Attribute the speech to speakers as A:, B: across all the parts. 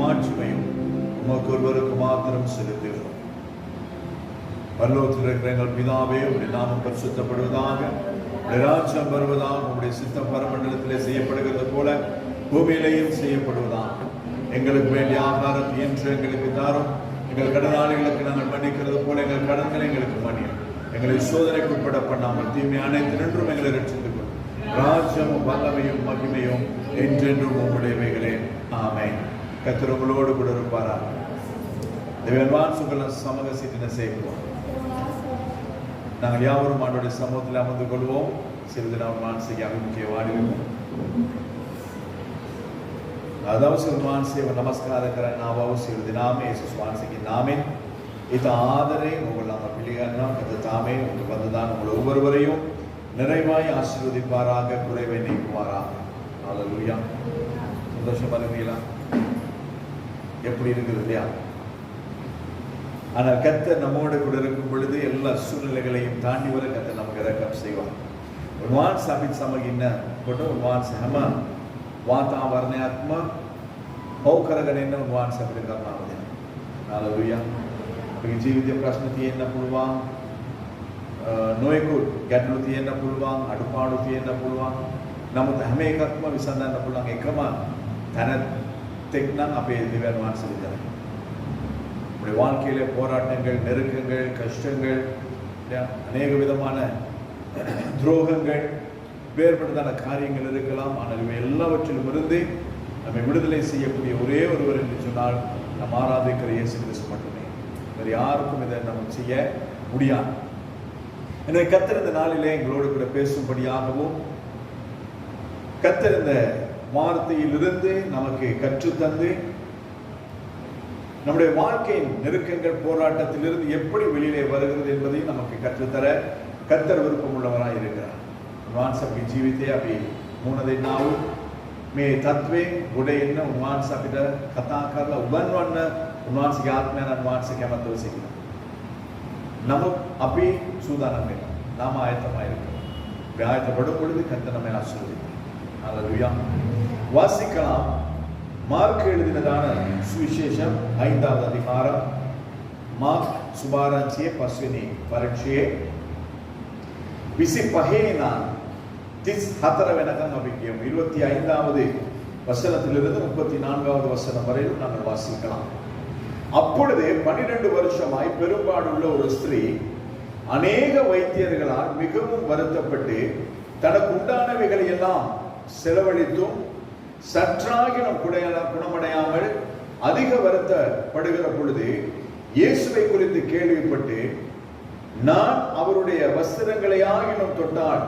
A: மாட்சிமையும் உமக்கு ஒருவருக்கு மாத்திரம் செலுத்துகிறோம். பரலோகத்தில் இருக்கிற எங்கள் பிதாவே, உடைய நாமம் பரிசுத்தப்படுவதாக, உடைய ராஜ்யம் வருவதாக, உடைய சித்தம் பரமண்டலத்திலே செய்யப்படுகிறது போல பூமியிலேயும் செய்யப்படுவதாக. எங்களுக்கு வேண்டிய ஆகாரத்தை இன்று எங்களுக்கு தாரும். எங்கள் கடனாளிகளுக்கு நாங்கள் மன்னிக்கிறது போல எங்கள் கடன்களை எங்களுக்கு மன்னியும். எங்களை சோதனைக்கு உட்பட பண்ணாமல் தீமை அனைத்தினின்றும் எங்களை ரட்சித்துக் கொள்ளும். ராஜ்யமும் வல்லமையும் மகிமையும் என்றென்றும் உம்முடையவைகளே. ஆமென். கர்த்தர் உங்களோடு கூட இருப்பாராக. தேவன் சுகல சமூக சீட்டினை செய்வோம். நாங்கள் யாவரும் ஆண்டோடைய சமூகத்தில் அமர்ந்து கொள்வோம். சிறிது நாம் மானசிக அபிமுக்கிய வாடிவோம். ಅದವಶ್ಯ ಮಾನಸಿಕ ನಮಸ್ಕಾರ ನಾವು ಸಿರಿದ ನಾಮೇ ಯೇಸು ಸ್ವಾಮಿಗೆ ನಾಮೇ ಇತ ಆದರೆ உங்கள் நம்ம பிள்ளைகள்னா கத்த தாமே உங்கள் வந்ததான் உங்கள் ஒவ்வொருவரையும் நிறைவாய் ஆசீர்வதிப்பாராக, குறைவை நீக்குவாராக. ஹல்லேலூயா. சந்தோஷமா இருக்கீங்களா? எப்படி இருக்குது இல்லையா? ஆனால் கர்த்தர் நம்மோடு கூட இருக்கும் பொழுது எல்லா சூழ்நிலைகளையும் தாண்டி வர கர்த்தர் நமக்கு இரக்கம் செய்வார். உன்வான் சாபித் சமகின்ன ಕೊಟ್ಟು ಉನ್ವಾನ್ ಸಹಮ ವಾತಾವರಣಾತ್ಮ ಹೋಕರಗಳೆಯನ್ನು ಉನ್ವಾನ್ ಸಾಬಿತ್ करना. हालेलुया. අපේ ජීවිතයේ ප්‍රශ්න තියෙන්න පුළුවන්, නොයෙකුත් ගැටලු තියෙන්න පුළුවන්, අඩුපාඩු තියෙන්න පුළුවන්. නමුත් හැම එකක්ම විසඳන්න පුළුවන් එකම තැනක් නම් අපේ දෙවියන් වහන්සේ විතරයි. நம்முடைய வாழ்க்கையிலே போராட்டங்கள், நெருக்கங்கள், கஷ்டங்கள், அநேக விதமான துரோகங்கள், வேறுபட்டதான காரியங்கள் இருக்கலாம். ஆனால் இவை எல்லாவற்றிலும் இருந்து நம்மை விடுதலை செய்யக்கூடிய ஒரே ஒருவர் என்று சொன்னால் நம் ஆராதிக்கிற இயேசு கிறிஸ்து மட்டுமே. வேறு யாருக்கும் இதை நம்ம செய்ய முடியாது. எனவே கர்த்தர் இந்த நாளிலே எங்களோடு கூட பேசும்படியாகவும், கர்த்தர் இந்த வார்த்தையிலிருந்து நமக்கு கற்றுத்தந்து நம்முடைய வாழ்க்கையின் நெருக்கங்கள், போராட்டத்திலிருந்து எப்படி வெளியிலே வருகிறது என்பதையும் நமக்கு கற்றுத்தர கர்த்தர் விருப்பம் உள்ளவராய் இருக்கிறார். उन्वांस आपकी जीवित है अभी मूनदे नाउ में तत्वे गुडे इन्न उन्वांस අපිට කතා කරලා උගන්වන්න උන්වහන්සේගේ ආත්මයන් උන්වහන්සේ කැමැත්තව සිටිනවා. නමුත් අපි සූදානම් වෙනවා. நாம ஆயத்தமாக இருக்கிறோம். ஆயத்தப்படும் பொழுது கர்த்தர் நம்மை ஆசீர்வதிப்பார். ஹல்லேலூயா. வாசிக்கலாம். மார்க் எழுதினதான சுவிசேஷம் 5வது அதிகாரம். மார்க் சுபாராஞ்சிய பஸ்வினி பரீட்சையே 25 34 වෙනකන් අපි කියමු. 25வது வசனத்திலிருந்து 34வது வசனம் வரையில் நாங்கள் வாசிக்கலாம். அப்பொழுது 12 வருஷமாய் பெரும்பாடுள்ள ஒரு ஸ்திரீ அநேக வைத்தியர்களால் மிகவும் வருத்தப்பட்டு தனக்கு உண்டானவைகளை எல்லாம் செலவழித்தும் சற்றாகினும் குணமடையாமல் அதிக வருத்தப்படுகிற பொழுது இயேசுவை குறித்து கேள்விப்பட்டு, நான் அவருடைய வஸ்திரங்களை ஆகினும் தொட்டால்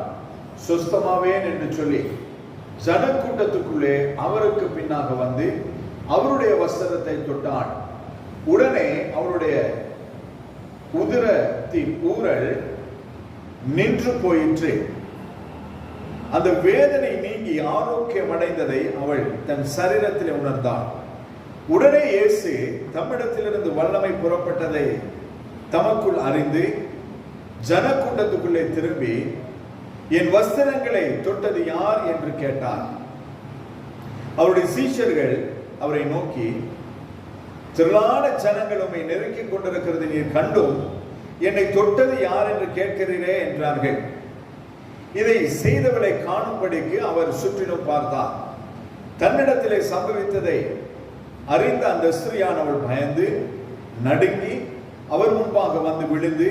A: சுஸ்தமாவேன் என்று சொல்லி ஜனக்கூட்டத்துக்குள்ளே அவருக்கு பின்னாக வந்து அவருடைய வஸ்திரத்தை தொட்டாள். உடனே அவருடைய உதிரத்தின் ஊரல் நின்று போயிற்று. அந்த வேதனை நீங்கி ஆரோக்கியம் அடைந்ததை அவள் தன் சரீரத்தில் உணர்ந்தாள். உடனே இயேசு தம்மிடத்திலிருந்து வல்லமை புறப்பட்டதை தமக்குள் அறிந்து ஜனக்கூட்டத்துக்குள்ளே திரும்பி, என் வஸ்திரங்களை தொட்டது யார் என்று கேட்டார். அவருடைய சீஷர்கள் அவரை நோக்கி, திரளான ஜனங்கள் உம்மை நெருக்கிக் கொண்டிருக்கிறது நீர் கண்டும் என்னை தொட்டது யார் என்று கேட்கிறீரே என்றார்கள். இதை செய்தவளை காணும்படிக்கு அவர் சுற்றிலும் பார்த்தார். தன்னிடத்திலே சம்பவித்ததை அறிந்த அந்த ஸ்திரீயானவள் பயந்து நடுங்கி அவர் முன்பாக வந்து விழுந்து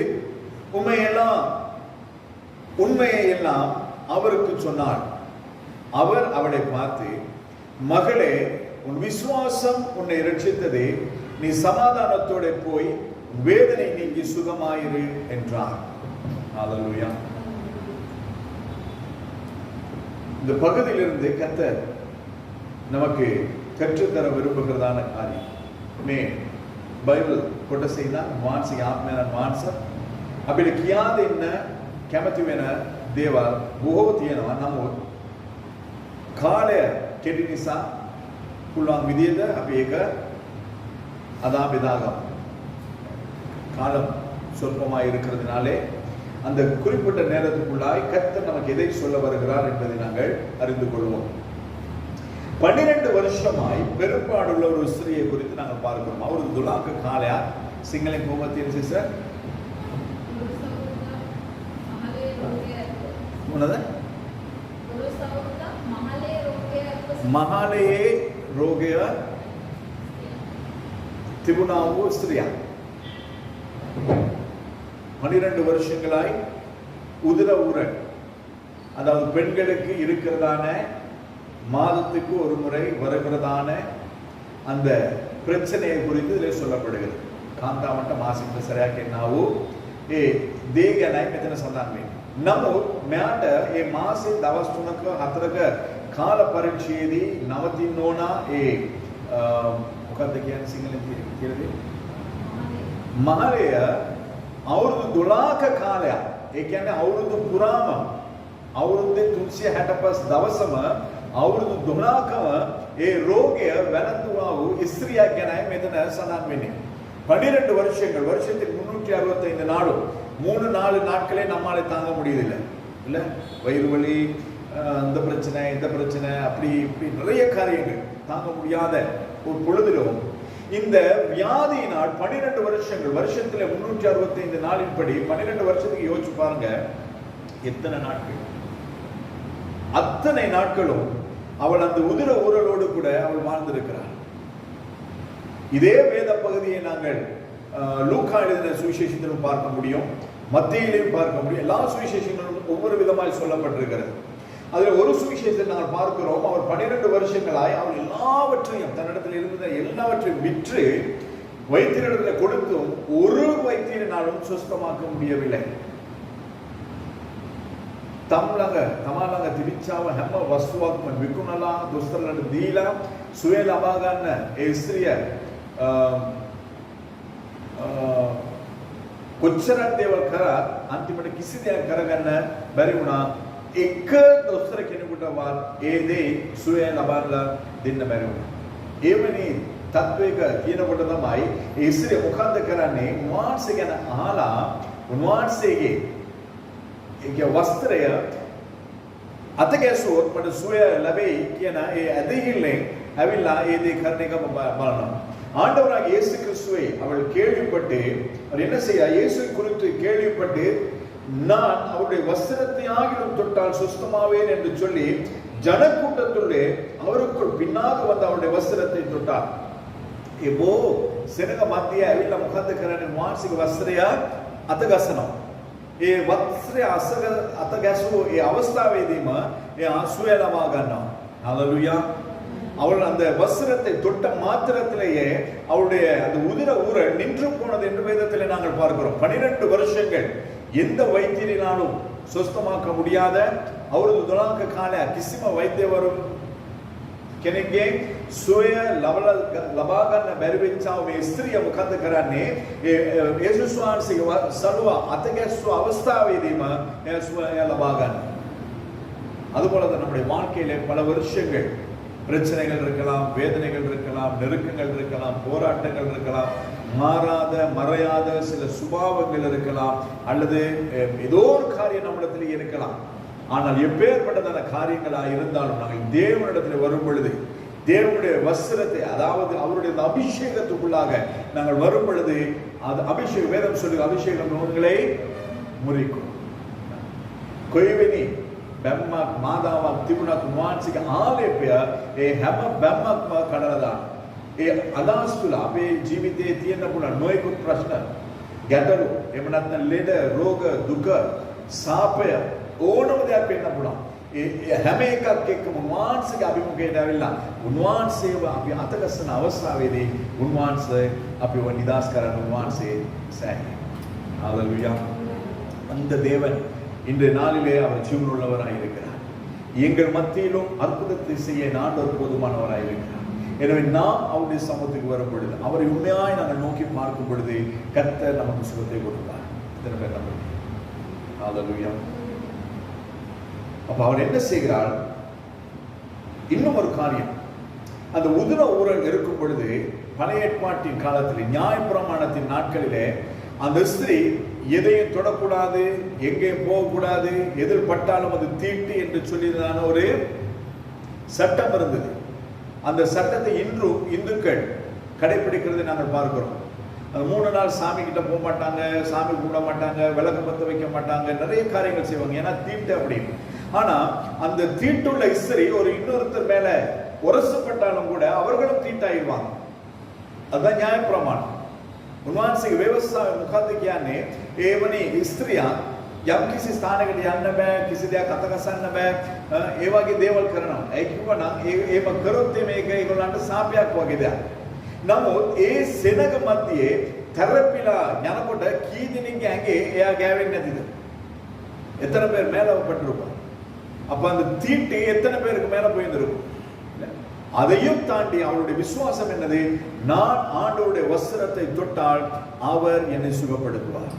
A: உண்மையை எல்லாம் அவருக்கு சொன்னார். அவர் அவளை பார்த்து, மகளே, உன் விசுவாசம் உன்னை ரட்சித்ததே, நீ சமாதானத்தோட போய் வேதனை நீங்கி சுகமாயிரு என்றார். ஹல்லேலூயா. இந்த பகுதியிலிருந்து கர்த்தர் நமக்கு கற்றுத்தர விரும்புகிறதான காரியம் மே බයිබල් කොටස ඉඳන් මානසික ආත්මයන් මානස අපිට කියා දෙන්න කැමති වෙන දේවල් බොහෝ තියෙනවා. නමුත් කාලය කෙටි නිසා පුළුවන් විදිහට අපි ඒක අදා බෙදාගමු. காலம் சொற்பமாக இருக்கிறதுனாலே அந்த குறிப்பிட்ட நேரத்துக்குள்ளாய் கர்த்தர் நமக்கு எதை சொல்ல வருகிறார் என்பதை நாங்கள் அறிந்து கொள்வோம். 12 வருஷமாய் பெரும்பாடுள்ள ஒரு ஸ்திரியை குறித்து நாங்கள் பார்க்கிறோம். அவருக்கு துலாக்க காலையா சிங்களம் கோமத்தின் சிஸ்டர் மகாலயே ரோகிய திபுனாவு ஸ்திரியா 12 வருஷங்களாய் உதிர ஊரல், அதாவது பெண்களுக்கு இருக்கிறதான மாதத்துக்கு ஒரு முறை வருகிறதான அந்த பிரச்சனையை குறித்து இதில் சொல்லப்படுகிறது. කාන්තාවන්ට මාසික සැරයක් එන්නවෝ ඒ දේ ගැනයි මෙතන සඳහන් වෙන්නේ. නමුත් මෙයාට මේ මාසේ දවස් 3ක 4ක කාල පරිච්ඡේදයේ නවතින්න ඕන ඒ මොකක්ද කියන්නේ සිංහලෙන් කියලා දෙන්න. මහලය අවුරුදු 12ක කාලයක්. ඒ කියන්නේ අවුරුදු පුරාම අවුරුද්දේ 365 දවසම අවුරුදු 12කම ඒ රෝගය වැළඳුවා වූ ස්ත්‍රියක් ගැනයි මෙතන සඳහන් වෙන්නේ. 12 வருஷங்கள், வருஷத்தில் 365 நாளும் 3-4 நாட்களே நம்மாலே தாங்க முடியதில்லை இல்லை. வயிறு வலி, அந்த பிரச்சனை, இந்த பிரச்சனை, அப்படி இப்படி நிறைய காரியங்கள் தாங்க முடியாத ஒரு பொழுதிலும் இந்த வியாதியினால் 12 வருஷங்கள், வருஷத்துல 365 நாளின் படி 12 வருஷத்துக்கு யோசிச்சு பாருங்க எத்தனை நாட்கள். அத்தனை நாட்களும் அவள் அந்த உதிர ஊரலோடு கூட அவள் வாழ்ந்திருக்கிறாள். இதே வேத பகுதியை நாங்கள் லூக்கா எழுதின சுவிசேஷத்திலும் பார்க்க முடியும், மத்தேயுவிலும் பார்க்க முடியும். எல்லா சுவிசேஷங்களும் ஒவ்வொரு விதமாய் சொல்லப்பட்டிருக்கிறது. அதில் ஒரு சுவிசேஷத்தை நாங்கள் பார்க்கிறோம், அவர் 12 வருஷங்களாய் அவள் எல்லாவற்றையும் தன்னிடத்தில் இருந்த எல்லாவற்றையும் விற்று வைத்தியரிடத்தில் கொடுத்தும் ஒரு வைத்தியரினாலும் சுஸ்தமாக்க முடியவில்லை. තමාලඟ තිබිච්චාව හැම වස්තුවක්ම විකුණලා දොස්තරලට දීලා සුවය ලබා ගන්න ඒ ස්ත්‍රිය කොච්චරක් දේවල් කරත් අන්තිමට කිසි දෙයක් කරගන්න බැරි වුණා. එක දොස්තර කෙනෙකුටවත් ඒ දේ සුවය ලබන්න දෙන්න බැරි වුණා. එවැනි තත්වයක කියනකොට තමයි ඒ ස්ත්‍රිය මොකද්ද කරන්නේ? උන්වහන්සේ ගැන අහලා උන්වහන්සේගේ ඒ වස්ත්‍රය අතගැසුවොත් මට සුවය ලැබෙයි කියන ඒ ඇදහිල්ලෙන් ඇවිල්ලා ඒ දේ කරන එක බලනවා. ஆண்டவராக இயேசு கிறிஸ்துவை அவள் கேள்விப்பட்டு அவர் என்ன செய்ய, இயேசு குறித்து கேள்விப்பட்டு நான் அவருடைய வஸ்திரத்தை ஆகிலும் தொட்டால் சுஸ்தமாவேன் என்று சொல்லி ஜனக்கூட்டத்துள்ளே அவருக்குள் பின்னாக வந்து அவருடைய வஸ்திரத்தை தொட்டார். இப்போ செனக மத்திய ඇවිල්ලා මොකද්ද කරන්නේ? මානසික වස්ත්‍රය අතගසනවා. ඒ වස්ත්‍රය අතගැසුව ඒ අවස්ථාවේදීම ඒ ආසුවය ලබා ගන්නවා. ஹalleluya. அவள் அந்த வஸ்திரத்தை தொட்ட மாத்திரத்திலேயே அவளுடைய அந்த உதிர ஊரல் நின்று போனது என்று வேதத்தில் நாங்கள் பார்க்கிறோம். 12 வருஷங்கள் எந்த வைத்தியரினாலும் சுஸ்தமாக்க முடியாத அவரது துலாக்க கால කිසිම වෛද්‍යවරුන් කෙනෙක්ගේ සුවය ලබා ගන්න බැරි වෙච්ච මේ ස්ත්‍රිය මොකද කරන්නේ? ඒ යේසුස් වහන්සේගේ සලුව අතගැස්සු අවස්ථාවේදීම ඒ සුවය ලබා ගන්න. அதுபோல தான் நம்முடைய வாழ்க்கையிலே பல வருஷங்கள் பிரச்சனைகள் இருக்கலாம், வேதனைகள் இருக்கலாம், நெருக்கங்கள் இருக்கலாம், போராட்டங்கள் இருக்கலாம், மாறாத மறையாத சில சுபாவங்கள் இருக்கலாம், அல்லது ஏதோ ஒரு காரியம் நம்மிடத்தில் இருக்கலாம். ஆனால் எப்பேற்பட்டதான காரியங்களாக இருந்தாலும் நாங்கள் தேவனிடத்தில் வரும் பொழுது தேவனுடைய வஸ்திரத்தை, அதாவது அவருடைய அபிஷேகத்துக்குள்ளாக நாங்கள் வரும் பொழுது அது அபிஷேக வேதம் சொல்லி அபிஷேகம் உங்களை முறிக்கும். කොයිවෙනි බැම්මක් මාදාවක් තිබුණත් මානසික ආලේපය ඒ හැම බැම්මක්ම කඩලා දාන. ඒ අදහස් තුළ අපේ ජීවිතයේ තියෙන පුළුවන් නොයෙකුත් ප්‍රශ්න, ගැටලු, එහෙම නැත්නම් ලෙඩ, රෝග, දුක, සාපය ඕනම දෙයක් වෙන්න පුළුවන්. ඒ හැම එකක් එක්කම මානසික අභිමුඛයට ඇවිල්ලා උන්වහන්සේව අපි අතගස්සන අවස්ථාවේදී උන්වහන්සේ අපිව නිදාස් කරන්න උන්වහන්සේ සෑහේ. ஹalleluya. அந்த தேவன் இன்றைய நாளிலே அவர் ஜீவனுள்ளவராய் இருக்கிறார். எங்கள் மத்தியிலும் அற்புதத்தை செய்ய ஆண்டவர் போதுமானவராய் இருக்கிறார். எனவே நாம் அவருடைய சமூகத்துக்கு வரும் பொழுது, அவரை உண்மையாய் நாங்கள் நோக்கி பார்க்கும் பொழுது கர்த்தர் நமக்கு சுகத்தை கொடுப்பார். இத்தனை பேர் நம்புறீங்க? ஹalleluya. அப்ப அவர் என்ன செய்கிறார்? இன்னும் ஒரு காரியம், அந்த உதிர ஊரல் இருக்கும் பொழுது பழைய ஏற்பாட்டின் காலத்தில் நியாயப்பிரமாணத்தின் நாட்களிலே அந்த ஸ்திரீ எதையும் தொடக்கூடாது, எங்கேயும் போகக்கூடாது, எதில் பட்டாலும் அது தீட்டு என்று சொல்லியதான ஒரு சட்டம் இருந்தது. அந்த சட்டத்தை இன்றும் இந்துக்கள் கடைபிடிக்கிறதை நாங்கள் பார்க்கிறோம். அந்த 3 நாள் சாமி கிட்ட போக மாட்டாங்க, சாமி கும்பிட மாட்டாங்க, விளக்கு பத்த வைக்க மாட்டாங்க, நிறைய காரியங்கள் செய்வாங்க. ஏன்னா தீட்டு அப்படின்னு. ஆனா அந்த தீட்டுள்ள இஸ்திரி ஒரு இன்னொருத்தர் மேல உரசப்பட்டாலும் கூட அவர்களும் தீட்டாயிருவாங்க. அதுதான் நியாயப்பிரமாணம். උන්වහන්සේගේ ව්‍යවස්ථාවේ මොකද්ද කියන්නේ? ඒවනේ ස්ත්‍රියක් යම් කිසි ස්ථානයකට යන්න බෑ, කිසි දෙයක් අත ගසන්න බෑ, ඒ වගේ දේවල් කරනවා. ඒ කිව්වනම් ඒව කරොත් මේක ඒගොල්ලන්ට සාපයක් වගේ දෙයක්. නමුත් ඒ සෙනග මැදියේ තැරපිලා යනකොට කී දිනකින් ඇඟේ එයා ගෑවෙන්නේ නැතිද? එතන பேர் மேல பட்டிருப்பான். அப்ப அந்த தீட்டு எத்தனை பேருக்கு மேல போயிருந்திருக்கும்? அதையும் தாண்டி அவருடைய விசுவாசம் என்னது? நான் ஆண்டவருடைய வஸ்திரத்தை தொட்டால் அவர் என்னை சுகப்படுத்துவார்.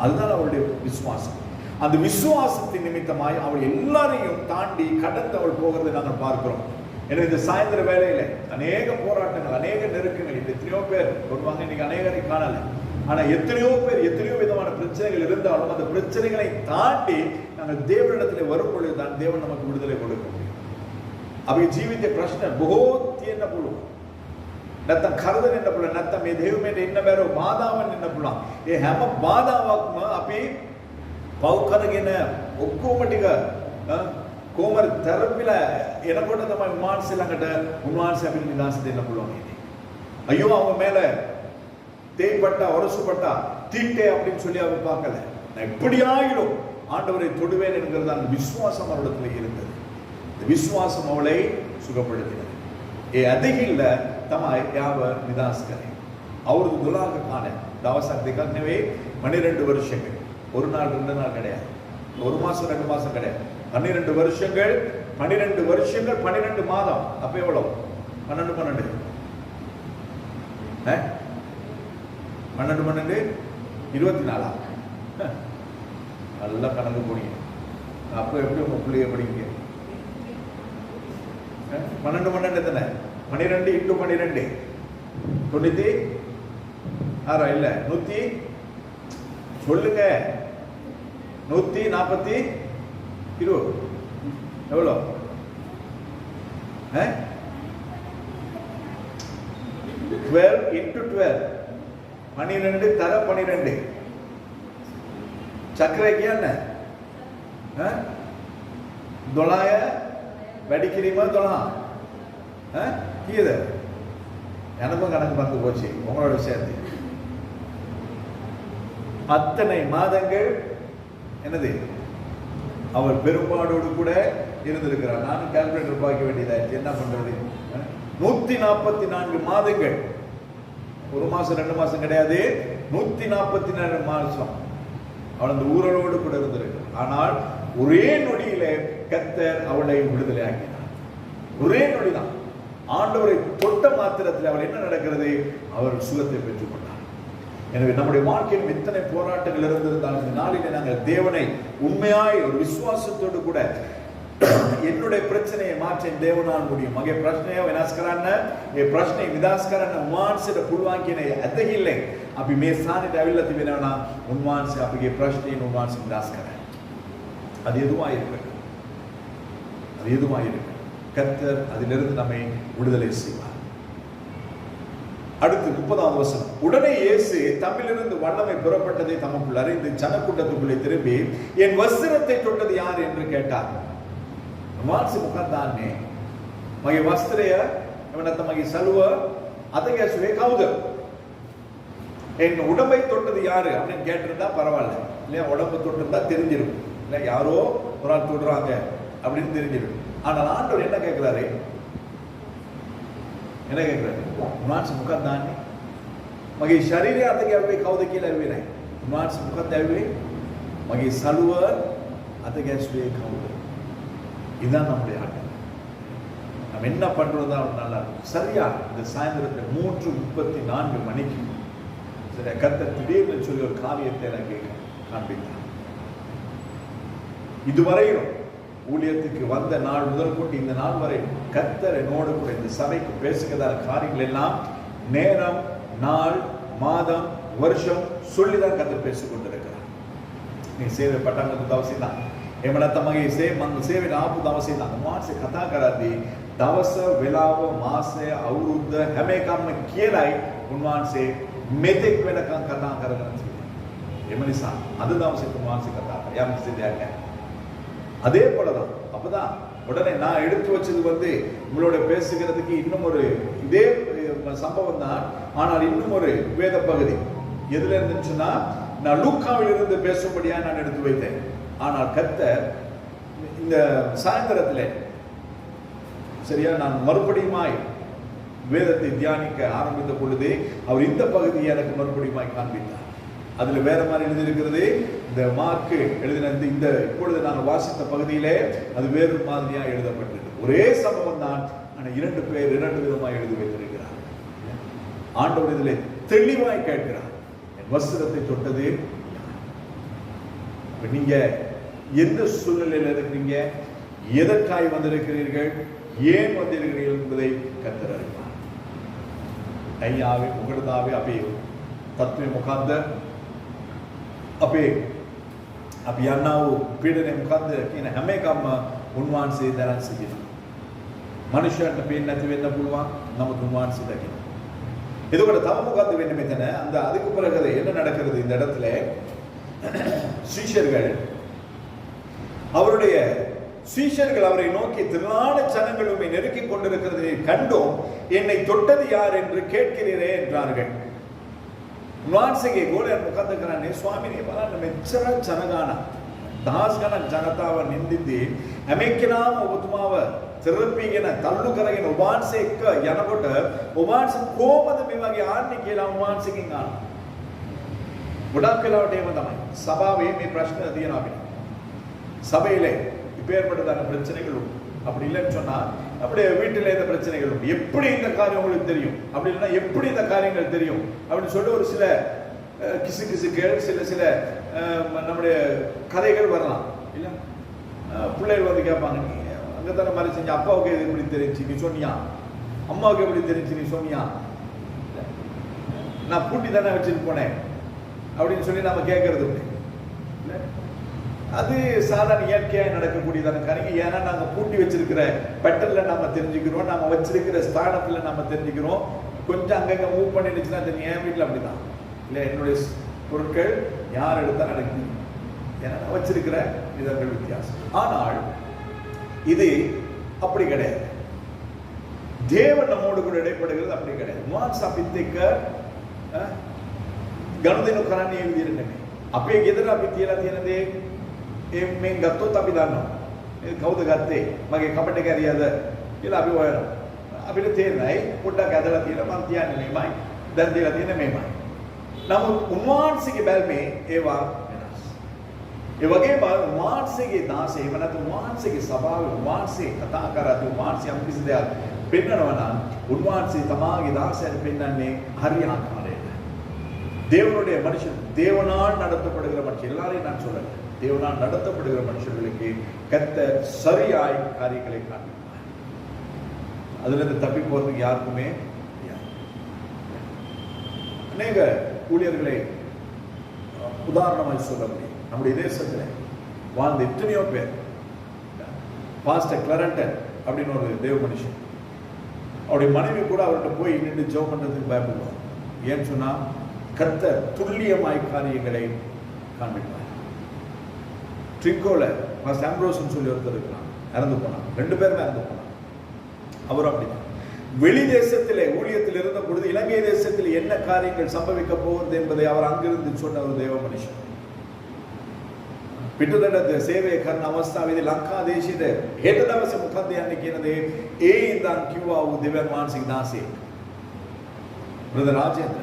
A: அதுதான் அவருடைய விசுவாசம். அந்த விசுவாசத்தின் நிமித்தமாய் அவள் எல்லாரையும் தாண்டி கடந்து அவள் போகிறதை நாங்கள் பார்க்கிறோம். எனவே இந்த சாயந்தர வேளையில அநேக போராட்டங்கள், அநேக நெருக்கங்கள், இந்த எத்தனையோ பேர் வருவாங்க, இன்னைக்கு அநேகரை காணல. ஆனா எத்தனையோ பேர் எத்தனையோ விதமான பிரச்சனைகள் இருந்தாலும் அந்த பிரச்சனைகளை தாண்டி நாங்கள் தேவனிடத்தில் வரும் பொழுதுதான் தேவன் நமக்கு விடுதலை கொடுக்க முடியும். අපි ජීවිතේ ප්‍රශ්න බොහෝ තියෙන්න පුළුවන්. නැත්තම් කරදර එන්න පුළුවන්. නැත්තම් මේ දෙවියන්ට ඉන්න බැරුව බාධාවන් එන්න පුළුවන්. ඒ හැම බාධාවක්ම අපි පව් කරගෙන ඔක්කොම ටික කොහමද තරපිලා එනකොට තමයි උන්වහන්සේ ළඟට උන්වහන්සේ අපිට නිදහස දෙන්න පුළුවන් ඉන්නේ. ஐயோ அவங்க மேல தேய்பட்டா உரசுபட்டா தீட்டே அப்படின்னு சொல்லி அவர் பார்க்கல. நான் எப்படியாயிலும் ஆண்டவரை தொடுவேன் என்கிறது அந்த விசுவாசம் அவரிடத்தில் இருந்தது. විශ්වාසම අවලේ සුගපඩතින. ඒ ඇදහිල්ල තමයි යාව නිදහස් කරේ. අවුරුදු 12ක කාලයක් දවසක් දෙකක් නෙවෙයි 12 வருஷங்கள். ஒரு நாள் 2 நாள் கிடையாது. ஒரு மாசம் 2 மாசம் கிடையாது. 12 வருஷங்கள் 12 வருஷங்கள் 12 மாதம். அப்ப எவ்வளவு? 12 12 24 நல்ல கணக்கு போடுங்க. அப்போ எப்படி உங்க பிள்ளைய படிங்க? 12 எத்தனை? 12 into 12 96 இல்ல 100 சொல்லுங்க 140 எவ்வளோ? 12 into 12 12 தர 12 චක්‍රය කියන්නේ 12 වැඩි කිරීම 12 කීයද? எனக்கும் கணக்கு வந்து போச்சு உங்களோட சேர்த்து. அத்தனை மாதங்கள் என்னது அவர் பெரும்பாடோடு கூட இருந்திருக்கிறார். நானும் கால்குலேட்டர் பார்க்க வேண்டியதாச்சு. என்ன பண்றது? 144 மாதங்கள். ஒரு மாசம் 2 மாசம் கிடையாது, 144 மாசம் அவள் அந்த ஊரலோடு கூட இருந்திருக்கிறார். ஆனால் ஒரே நொடியில கர்த்தர் அவளை விடுதலை ஆக்கினார். ஒரே நொடிதான். ஆண்டவரை தொட்ட மாத்திரத்தில் அவள் என்ன நடக்கிறது? அவர் சுகத்தை பெற்றுக் கொண்டார். எனவே நம்முடைய வாழ்க்கையில் எத்தனை போராட்டங்கள் இருந்திருந்தாலும் இந்த நாளிலே நாங்கள் தேவனை உண்மையாய் ஒரு விசுவாசத்தோடு கூட என்னுடைய பிரச்சனையை மாற்ற தேவனால் முடியும். මගේ ප්‍රශ්නය වෙනස් කරන්න, මේ ප්‍රශ්නේ විනාශ කරන්න උන්වහන්සේට පුළුවන් කියන ඇදහිල්ලෙන් අපි මේ ස්ථානෙට ඇවිල්ලා තිබෙනවා නම් උන්වහන්සේ අපගේ ප්‍රශ්නයෙන් උන්වහන්සේ විනාශ කරයි. அது எதுவாக இருக்கட்டும், அது எதுவாக இருக்கட்டும், கர்த்தர் அதிலிருந்து நம்மை விடுதலை செய்வார். அடுத்து 30வது வசனம். உடனே இயேசு தம்மிலிருந்து வல்லமை புறப்பட்டதை தமக்குள் அறிந்து ஜனக்கூட்டத்துக்குள்ளே திரும்பி என் வஸ்திரத்தை தொட்டது யார் என்று கேட்டார். මානසික මොකක්දාන්නේ මගේ වස්ත්‍රය එහෙම නැත්නම් මගේ සලුව අත ගැසුවේ කවුද? என் உடம்பை தொட்டது யாரு அப்படின்னு கேட்டிருந்தா பரவாயில்ல, இல்லையா? உடம்பு தொட்டிருந்தா தெரிஞ்சிடும், இல்லை யாரோ ஒரு ஆள் தொடுறாங்க அப்படின்னு தெரிஞ்சிடும். ஆனால் ஆண்டவர் என்ன கேட்கிறாரு? என்ன கேட்கிறாரு? මානසික මොකක්දාන්නේ මගේ ශරීරය අත ගැව්වේ කවුද කියලා ඇහුවේ නැහැ. මානසික මොකක්ද ඇහුවේ? මගේ සලුව අත ගැසුවේ කවුද? இதுதான் நம்முடைய ஆட்டம். நம்ம என்ன பண்றதா நல்லா இருக்கும். சரியா இந்த சாயந்தரத்தில் 3:34 மணிக்கு சரியா கர்த்தர் திடீர்னு சொல்லி ஒரு காரியத்தை எனக்கு காண்பித்தார். இதுவரையிலும் ஊழியத்துக்கு வந்த நாள் முதல் கொண்டு இந்த நாள் வரை கர்த்தர் என்னோடு கூட இந்த சபைக்கு பேசுகிறதான காரியங்கள் எல்லாம் நேரம், நாள், மாதம், வருஷம் சொல்லிதான் கர்த்தர் பேசிக் கொண்டிருக்கிறார். நீ சேவை பட்டாங்க அவசியம் தான். එමණත් තමගේ මං සේවයට ආපු දවසේ නම් මානසික කතා කරද්දී දවස වෙලාව මාසය අවුරුද්ද හැම එකක්ම කියලායි උන්වහන්සේ මෙතෙක් වෙනකන් කතා කරගෙන තියෙන්නේ. එම නිසා අද දවසේ උන්වහන්සේ කතා කරා යම් කිසි දෙයක් නැහැ. அதே போலதான் அப்பதான் உடனே நான் எடுத்து வச்சது உங்களோட பேசுகிறதுக்கு இன்னும் ஒரு இதே சம்பவம் தான். ஆனால் இன்னும் ஒரு வேத பகுதி எதுல இருந்துச்சுன்னா நான் லூக்காவில் இருந்து பேசும்படியா நான் எடுத்து வைத்தேன். ஆனால் கர்த்தர் இந்த சாயந்தரத்திலே சரியா நான் மறுபடியுமாய் வேதத்தை தியானிக்க ஆரம்பித்த பொழுது அவர் இந்த பகுதியை எனக்கு மறுபடியுமாய் காண்பித்தார். அதுல வேற மாதிரி எழுதியிருக்கிறது. இந்த மார்க்கு எழுதின இந்த இப்பொழுது நான் வாசித்த பகுதியிலே அது வேறு மாதிரியா எழுதப்பட்டிருக்கு. ஒரே சம்பவம் தான், ஆனால் இரண்டு பேர் இரண்டு விதமாய் எழுதி வைத்திருக்கிறார். ஆண்டவர் இதிலே தெளிவாய் கேட்கிறார், என் வஸ்திரத்தை தொட்டது நீங்க எந்த சூழ்நிலையில் இருக்கிறீங்க, எதற்காய் வந்திருக்கிறீர்கள், ஏன் வந்திருக்கிறீர்கள் என்பதை கர்த்தர் அறிவார். ஐயாவே முகர்தாவே அப்பே தத்துவ முகாந்த අපේ අපි යන්නා වූ පීඩනය මොකද්ද කියන හැම එකක්ම උන්වහන්සේ දැනන් සිටිනවා. මනුෂ්‍යයන්ට පේන්නේ නැති වෙන්න පුළුවන්, නමුත් උන්වහන්සේ දකිනවා. එතකොට තව මොකද්ද වෙන්නේ මෙතන? அந்த அதுக்கு பிறகு என்ன நடக்கிறது இந்த இடத்துல? சீஷர்கள் அவருடைய சீஷர்கள் அவரை நோக்கி திரளான ஜனங்கள் உம்மை நெருக்கிக் கொண்டிருக்கிறதை கண்டோம், என்னை தொட்டது யார் என்று கேட்கிறீரே என்றார்கள். උන්වහන්සේගේ ගෝලයන් මොකද කරන්නේ? ස්වාමීනි බලන්න මෙච්චර ජනගාන දහස් ගණන් ජනතාව නින්දිද්දී හැම එක්කෙනාම ඔබතුමාව තෙරපිගෙන තල්ලු කරගෙන ඔබවහන්සේ එක්ක යනකොට ඔබවහන්සේ කොහොමද මේ වගේ ආන්නේ කියලා උන්වහන්සේකින් අහනවා. ගොඩක් වෙලාවට එහෙම තමයි. සභාවේ මේ ප්‍රශ්න තියෙනවා අපිට. சபையிலே இப்பேற்பட்டதான பிரச்சனைகள் உண்டு. அப்படி இல்லைன்னு சொன்னா அப்படியே வீட்டில் இந்த பிரச்சனைகள் உண்டு. எப்படி இந்த காரியம் உங்களுக்கு தெரியும், அப்படி இல்லைன்னா எப்படி இந்த காரியங்கள் தெரியும் அப்படின்னு சொல்லி ஒரு சில கிசுகள் சில நம்முடைய கதைகள் வரலாம். இல்லை பிள்ளைகள் வந்து கேட்பாங்க, நீ அங்கே தானே மாதிரி செஞ்சு அப்பாவுக்கு எது எப்படி தெரிஞ்சு நீ சொன்னியா, அம்மாவுக்கு எப்படி தெரிஞ்சு நீ சொன்னியா, நான் பூட்டி தானே வச்சுட்டு போனேன் அப்படின்னு சொல்லி நாம கேட்கறது உண்டு. இல்லை அது சாதாரண இயற்கையாக நடக்கக்கூடியதான காரியம். ஏன்னா நாங்கள் பூட்டி வச்சிருக்கிற பெட்டலில் நம்ம தெரிஞ்சுக்கிறோம், நம்ம வச்சிருக்கிற ஸ்தானத்தில் நம்ம தெரிஞ்சுக்கிறோம். கொஞ்சம் அங்கங்கே மூவ் பண்ணிடுச்சுன்னா அது என் வீட்டில் அப்படிதான். இல்லை என்னுடைய பொருட்கள் யார் எடுத்தா நடக்குது, ஏன்னா நான் வச்சிருக்கிற விதங்கள் வித்தியாசம். ஆனால் இது அப்படி கிடையாது. தேவன் நம்மோடு கூட இடைப்படுகிறது அப்படி கிடையாது. மான்ஸ் අපිත් ගනුදෙනු කරන්නේ ඒ විදිහට නෙමෙයි. අපේ ගෙදර අපි තියලා තියෙන දේ මේ ගත්තොත් අපි දන්නවා. මේ කවුද ගත්තේ? මගේ කපට එක ඇරියද කියලා අපි හොයනවා. අපිට තේරෙනයි පොඩ්ඩක් ඇදලා තියෙනවා මම තියන්නේ මේමයි. දැන් තියලා තියෙන්නේ මේමයි. නමුත් උන්වහන්සේගේ බැල්මේ ඒවා වෙනස්. ඒ වගේම උන්වහන්සේගේ දාසය එහෙම නැත්නම් උන්වහන්සේගේ සභාවේ උන්වහන්සේ කතා කරද්දී උන්වහන්සේ යම් කිසි දෙයක් පෙන්නනවා නම් උන්වහන්සේ තමාගේ දාසයන් පෙන්නන්නේ හරි ආකාරයට. தேவனுடைய மனுஷன், தேவனால் நடத்தப்படுகிற மனுஷன், எல்லாரையும் நான் சொல்றேன், தேவனால் நடத்தப்படுகிற மனுஷர்களுக்கு கர்த்தர் சரியாய் காரியங்களை காண்பிப்பார். அதுல இருந்து தப்பி போறதுக்கு யாருக்குமே அநேக ஊழியர்களை உதாரணமாய் சொல்ல முடியும். நம்முடைய தேசத்தில் வாழ்ந்த எத்தனையோ பேர். பாஸ்டர் கிளரண்டன் அப்படின்னு ஒரு தேவ மனுஷன், அவருடைய மனைவி கூட அவர்கிட்ட போய் நின்று ஜெபம் பண்றதுக்கு பயப்படுவார். ஏன்னு சொன்னா கர்த்தர் துல்லியமாய் காரியங்களை காண்பிப்பார். ட்ரிங்கோல மாஸ்டர் ஆம்ப்ரோஸ்னு சொல்லி ஒருத்தர் இருக்கிறான், இறந்து போனான். 2 பேருமே இறந்து போனான். அவர் அப்படிதான் வெளி தேசத்திலே ஊழியத்தில் இருந்த பொழுது இலங்கை தேசத்தில் என்ன காரியங்கள் சம்பவிக்க போகிறது என்பதை அவர் அங்கிருந்து சொன்ன ஒரு தேவ மனுஷன். පිටරට සේවය කරන අවස්ථාවේදී ලංකා දේශයේ හෙට දවසේ මොකක්ද යන්නේ කියන දේ ඒ ඉඳන් කිව්වා වූ දෙවියන් වහන්සේගේ දාසයෙක් බ්‍රදර් රාජේන්ද්‍ර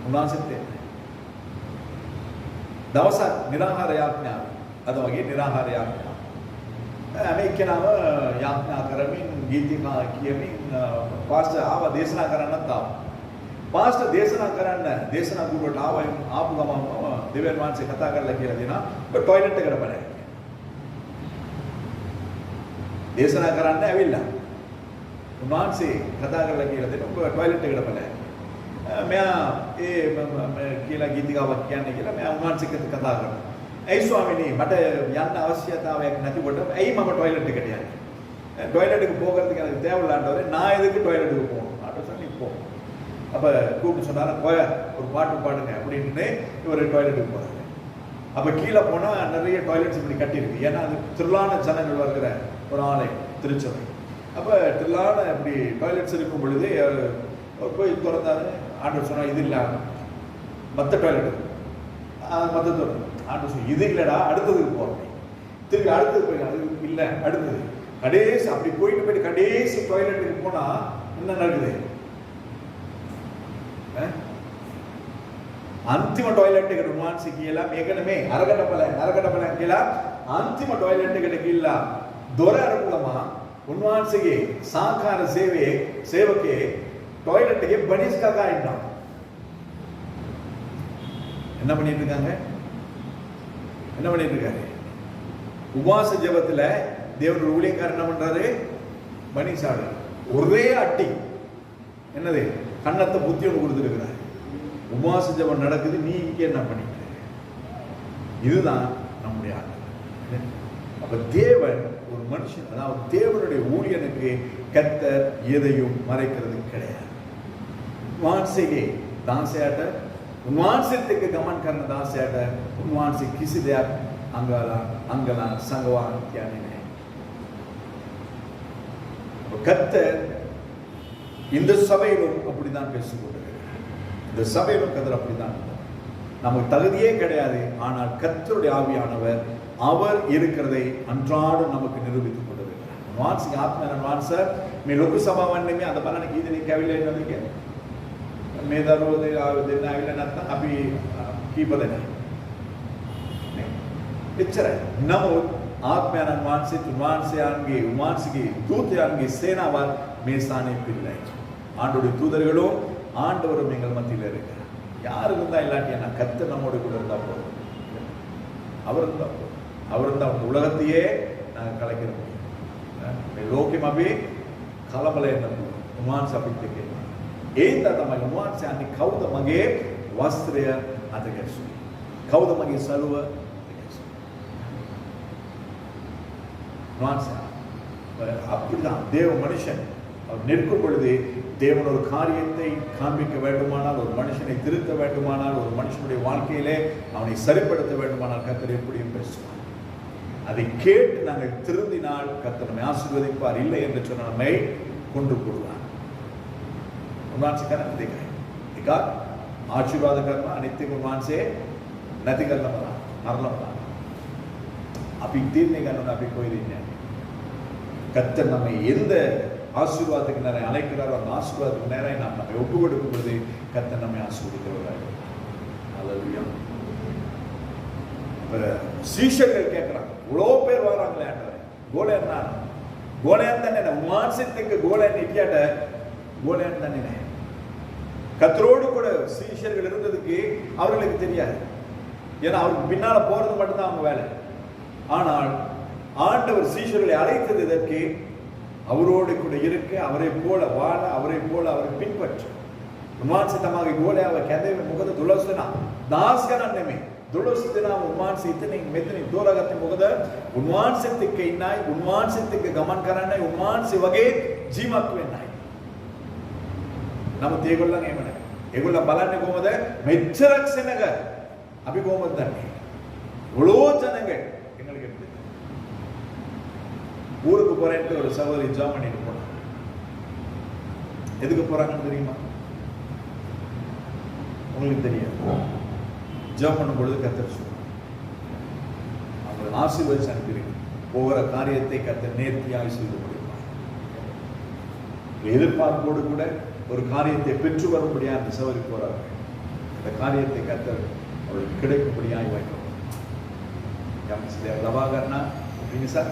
A: උන්වහන්සේට දවසක් නිරාහාර යාඥාව, අද වගේ නිරාහාර යාඥාව අමෙරිකාව යාඥා කරමින් ගීතිකා කියමින් පාස්ටර් ආව දේශනා කරන්නත් ආවා. පාස්ටර් දේශනා කරන්න දේශනා ගුරුවරට ආපු ගමන් දෙවියන් වහන්සේ කතා කරලා කියලා දෙනවා ඔබ টয়ලට් එකට බලන්න. දේශනා කරන්න ඇවිල්ලා උන්වහන්සේ කතා කරලා කියලා දෙනවා ඔබ টয়ලට් එකට බලන්න. මෙයා ඒ කියලා ගීතිකාවක් කියන්නේ කියලා මෙයා උන්වහන්සේට කතා කරනවා. ඇයි ස්වාමීනි මට යන්න අවශ්‍යතාවයක් නැතිකොට ඇයි මම টয়ලට් එකට යන්නේ? டாய்லெட்டுக்கு போகிறதுக்கு எனக்கு தேவையில்லாண்டவரை நான் எதுக்கு டாய்லெட்டுக்கு போகணும் ஆட்டோ சொல்லி போ. அப்போ கூப்பிட்டு சொன்னாலும் ஒரு பாட்டு பாடுங்க அப்படின்னு இவர் டாய்லெட்டுக்கு போகிறாரு. அப்போ கீழே போனால் நிறைய டாய்லெட்ஸ் இப்படி கட்டியிருக்கு. ஏன்னா அது திரளான ஜனங்கள் வருகிற ஒரு ஆலயம் திருச்சபை. அப்போ திரளான இப்படி டாய்லெட்ஸ் இருக்கும் பொழுது போய் திறந்தாரு. ஆண்டவர் சொன்னால் இது இல்லை மற்ற டாய்லெட்டு மற்ற திறந்து ஆண்டவர் சொல்லி இது இல்லைடா அடுத்ததுக்கு போகிறேன். திருப்பி அடுத்தது போய் அது இல்லை அடுத்தது கடைசி அப்படி போயிட்டு கடைசி டாய்லெட்டுக்கு போனால் என்ன நடக்குது? ಅಂತಿಮ ಟಾಯ್ಲೆಟ್ಗಳು ಉನ್ವಾನ್ಸಿಕ್ಕಿಲ್ಲ ಮೇಗನಮೇ ನರಗಡಪಲ ಅಂತಿಮ ಟಾಯ್ಲೆಟ್ಗಳಿಗಿಲ್ಲ ದೊರೆ ಅನುಕೂಲಮ ಉನ್ವಾನ್ಸಿಗೆ ಸಾಕಾರ ಸೇವಕ್ಕೆ டாய்லெட்டுக்கு பனிஸ்காக ஆயிட்டான். என்ன பண்ணிட்டு இருக்காங்க? உபவாச ஜெபத்துல தேவனுடைய ஊழியக்காரர் என்ன பண்றாரு? பனிசாடு ஒரே அட்டி என்னது கண்ணத்தை புத்தி ஒன்று கொடுத்துருக்கிறார். உபவாச ஜெபம் நடக்குது, நீ இங்கே என்ன பண்ணிட்டு? இதுதான் நம்முடைய ஆண்டவர். அப்ப தேவன் ஒரு மனுஷன், அதாவது தேவனுடைய ஊழியனுக்கு கர்த்தர் எதையும் மறைக்கிறது கிடையாது. उनसे दास आटा उनसे तक गमन करना दास आटा उनसे किसी दे अंगला संगवान क्या नहीं கர்த்தர் இந்த சபையிலும் அப்படிதான் பேசிக்கொண்டிருக்கிறார். இந்த சபையிலும் கர்த்தர் அப்படிதான். நமக்கு தகுதியே கிடையாது, ஆனால் கர்த்தருடைய ஆவியானவர் அவர் இருக்கிறதை அன்றாடம் நமக்கு நிரூபித்துக் கொண்டிருக்கிறார். வான்சிங்க ஆத்ம வான்சர் मैं लोकसभा वाले में आता पाला की नहीं क्या विले नहीं क्या मैं दारू दे दिन आविले नत्ता अभी की पता नहीं पिक्चर है नमो आत्मा वानसे आंगे उमानसिगे दूत आंगे सेनावार मेसाने पिल्ले ஆண்டவருடைய தூதர்களும் ஆண்டவரும் எங்கள் மத்தியில் இருக்கிறார். யாரு இருந்தா இல்லாட்டி என்ன கர்த்தர் நம்மோடு கூட இருந்தா போதும். அவர் இருந்தா உலகத்தையே நாங்கள் கலைக்கிற முடியும். லோகம் அபி කලබලයෙන් උන්වහන්සේ අපිට කියනවා ඒත් තමයි උන්වහන්සේ අනිත් කවුද මගේ වස්ත්‍රය අත ගැසුවේ, කවුද මගේ සලුව உன்வான்சே அப்படிதான் தேவ மனுஷன் அவர் நிற்கும் பொழுது தேவன் ஒரு காரியத்தை காண்பிக்க வேண்டுமானால், ஒரு மனுஷனை திருத்த வேண்டுமானால், ஒரு மனுஷனுடைய வாழ்க்கையிலே அவனை சரிப்படுத்த வேண்டுமானால் கர்த்தர் எப்படியும் பேசுவார். அதை கேட்டு நாங்கள் திருந்தினால் கர்த்தர் நம்மை ஆசீர்வதிப்பார். இல்லை என்று சொன்ன நம்மை கொன்று போடுவார். उनसे करना देखा है एक आशीर्वाद करना अनित्य उन्वान से नती करना पड़ा मरना पड़ा अभी तीर नहीं करना अभी कोई नहीं है. கர்த்தர் நம்மை எந்த ஆசீர்வாதத்துக்கு நேரம் அழைக்கிறாரோ அந்த ஆசீர்வாதத்துக்கு நேரம் நாம் நம்மை ஒப்பு கொடுக்கும் பொழுது கர்த்தர் நம்மை ஆசீர்வதிக்கிறவராக. அல்லேலூயா. சீஷர்கள் கேட்கிறாங்க, இவ்வளோ பேர் வராங்களே ஆண்டவரே, கோலையான் தானே மாசத்துக்கு கோலையான் இட்டியாட்ட கோலையான் தானே. கர்த்தரோடு கூட சீஷர்கள் இருந்ததுக்கு அவர்களுக்கு தெரியாது, ஏன்னா அவருக்கு பின்னால போறது மட்டும்தான் அவங்க வேலை. ஆனால் ஆண்டவர் சீஷர்களை அழைத்தது இதற்கு அவரோடு கூட இருக்க, அவரை போல வாழ, அவரை போல அவரை பின்பற்ற. உன்வான்சி தமாக கோலையாவ கதவை முகத துளசனா தாஸ்கன நெமே दुलोस्तिना उन्वांस इतने मेतने दो लगाते मुगदा उन्वांस तिक्के इन्नाई उन्वांस तिक्के गमन करना है उन्वांस वगे जीवक वेन्नाई नमु तेगुल्ला नेमने एगुल्ला बलाने गोमदे मेच्चरक सेनग अभी गोमदन्ने उलो जनंगे எங்களுக்கு எப்படி ஊருக்கு போறேன்னு ஒரு சகோதரி ஜெர்மனிக்கு போனா, எதுக்கு போறாங்கன்னு தெரியுமா? உங்களுக்கு தெரியாது. ஜெபம் பண்ணும் பொழுது கர்த்தர் சொல்றார், அவங்களை ஆசீர்வதிச்சு அனுப்பிடுங்க, ஒவ்வொரு காரியத்தை கர்த்தர் நேர்த்தியாக செய்து முடிப்பார். எதிர்பார்ப்போடு கூட ஒரு காரியத்தை பெற்று வரும்படியாக அந்த சவரி போறார்கள். அந்த காரியத்தை கர்த்தர் அவர்களுக்கு கிடைக்கும்படியாக வைக்கணும். लवा करना सर